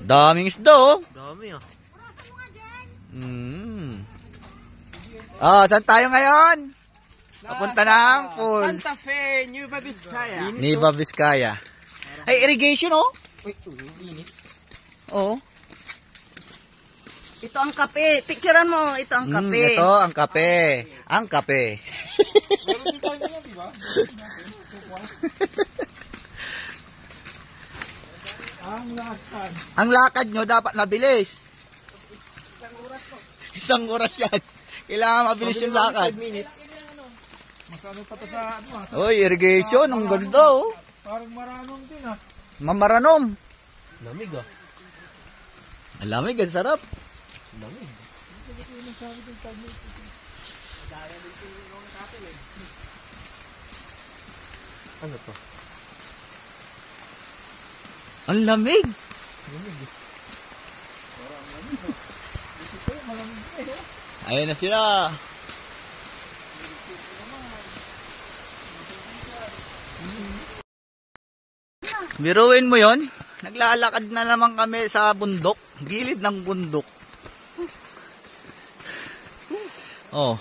Daming isda oh. Dami ah. Saan tayo ngayon? Papunta ng Falls. Santa Fe, Nueva Vizcaya. Nueva Vizcaya. Ay, irrigation oh. Wait, linis. Oo. Ito ang kape. Picturean mo, ito ang kape. Ito ang kape. Ang kape. Meron din tayo ganyan, di ba? Ang lakad. Ang lakad nyo dapat mabilis. Isang oras yan. Kailangan mabilis yung lakad. 5 minutes. Masano pa to sa ano? Uy, irrigation. Ang ganda oh. Parang maranong din ah. Mamaranom. Lamig ah. Ang lamig, ang sarap. Lamig. Ano to? Ang lamig. Ayun na sila. Biruin mo yon. Naglalakad na naman kami sa bundok. Gilid ng bundok. Oh.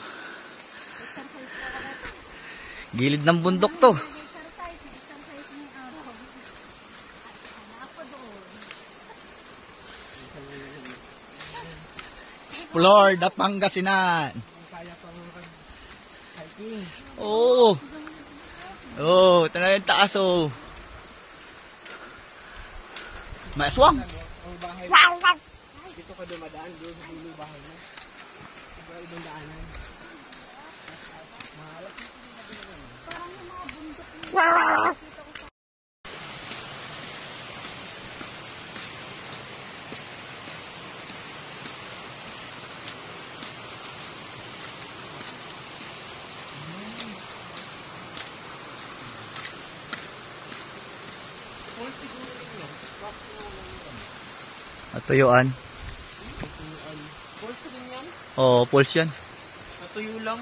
Gilid ng bundok to. Explore the Pangasinan. Oh. Oh, ito na yung taas oh. May aswang. Dito ka dumadaan, doon sa dulo bahay mo. Iba ibang daanan. Natuyuan. Pulse din yan? Oo, pulse yan. Natuyo lang.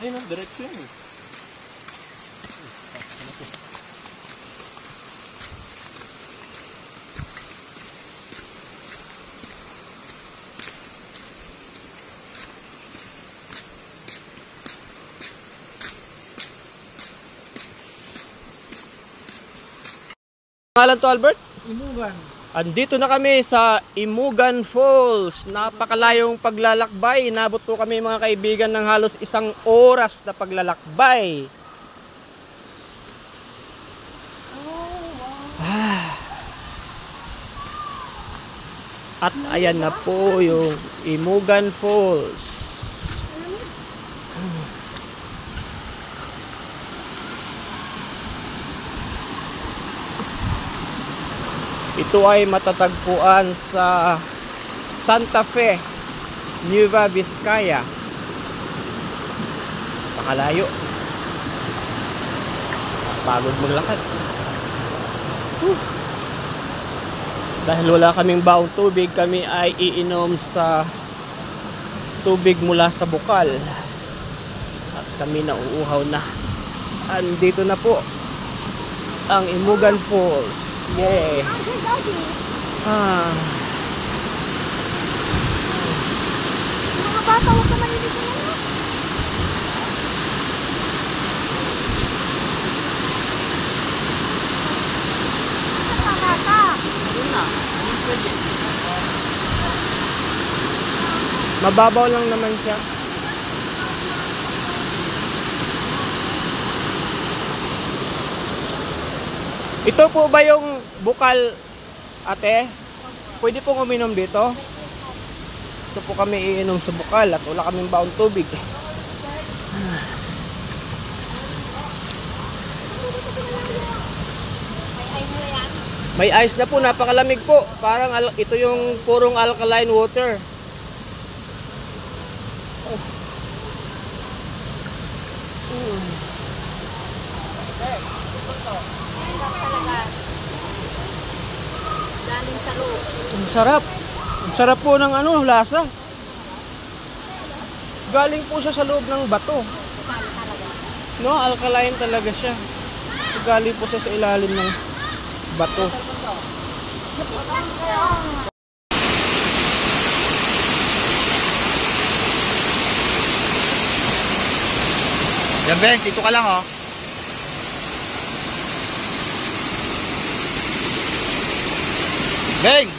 Ayun, diretso yan eh. Pangalan to, Albert? Imugan. Andito na kami sa Imugan Falls. Napakalayong paglalakbay. Inabot po kami mga kaibigan ng halos 1 oras na paglalakbay. At ayan na po yung Imugan Falls. Ito ay matatagpuan sa Santa Fe, Nueva Vizcaya. Pakalayo. Pagod maglakad. Dahil wala kaming baong tubig, kami ay iinom sa tubig mula sa bukal. At kami nauuhaw na. Andito na po ang Imugan Falls. Yay! Mga bata, huwag ka malinis na yan. Mga bata. Mababaw lang naman siya. Ito po ba yung bukal, ate? Pwede pong uminom dito? Ito po kami iinom sa bukal at wala kaming baong tubig. May ice na po, napakalamig po. Parang ito yung purong alkaline water. Galing sa loob. Ang sarap. Ang sarap po ng lasa. Galing po siya sa loob ng bato. No, alkaline talaga siya. Galing po siya sa ilalim ng bato. Yan, Ben, dito ka lang, oh. Beng!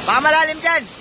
Baka malalim dyan!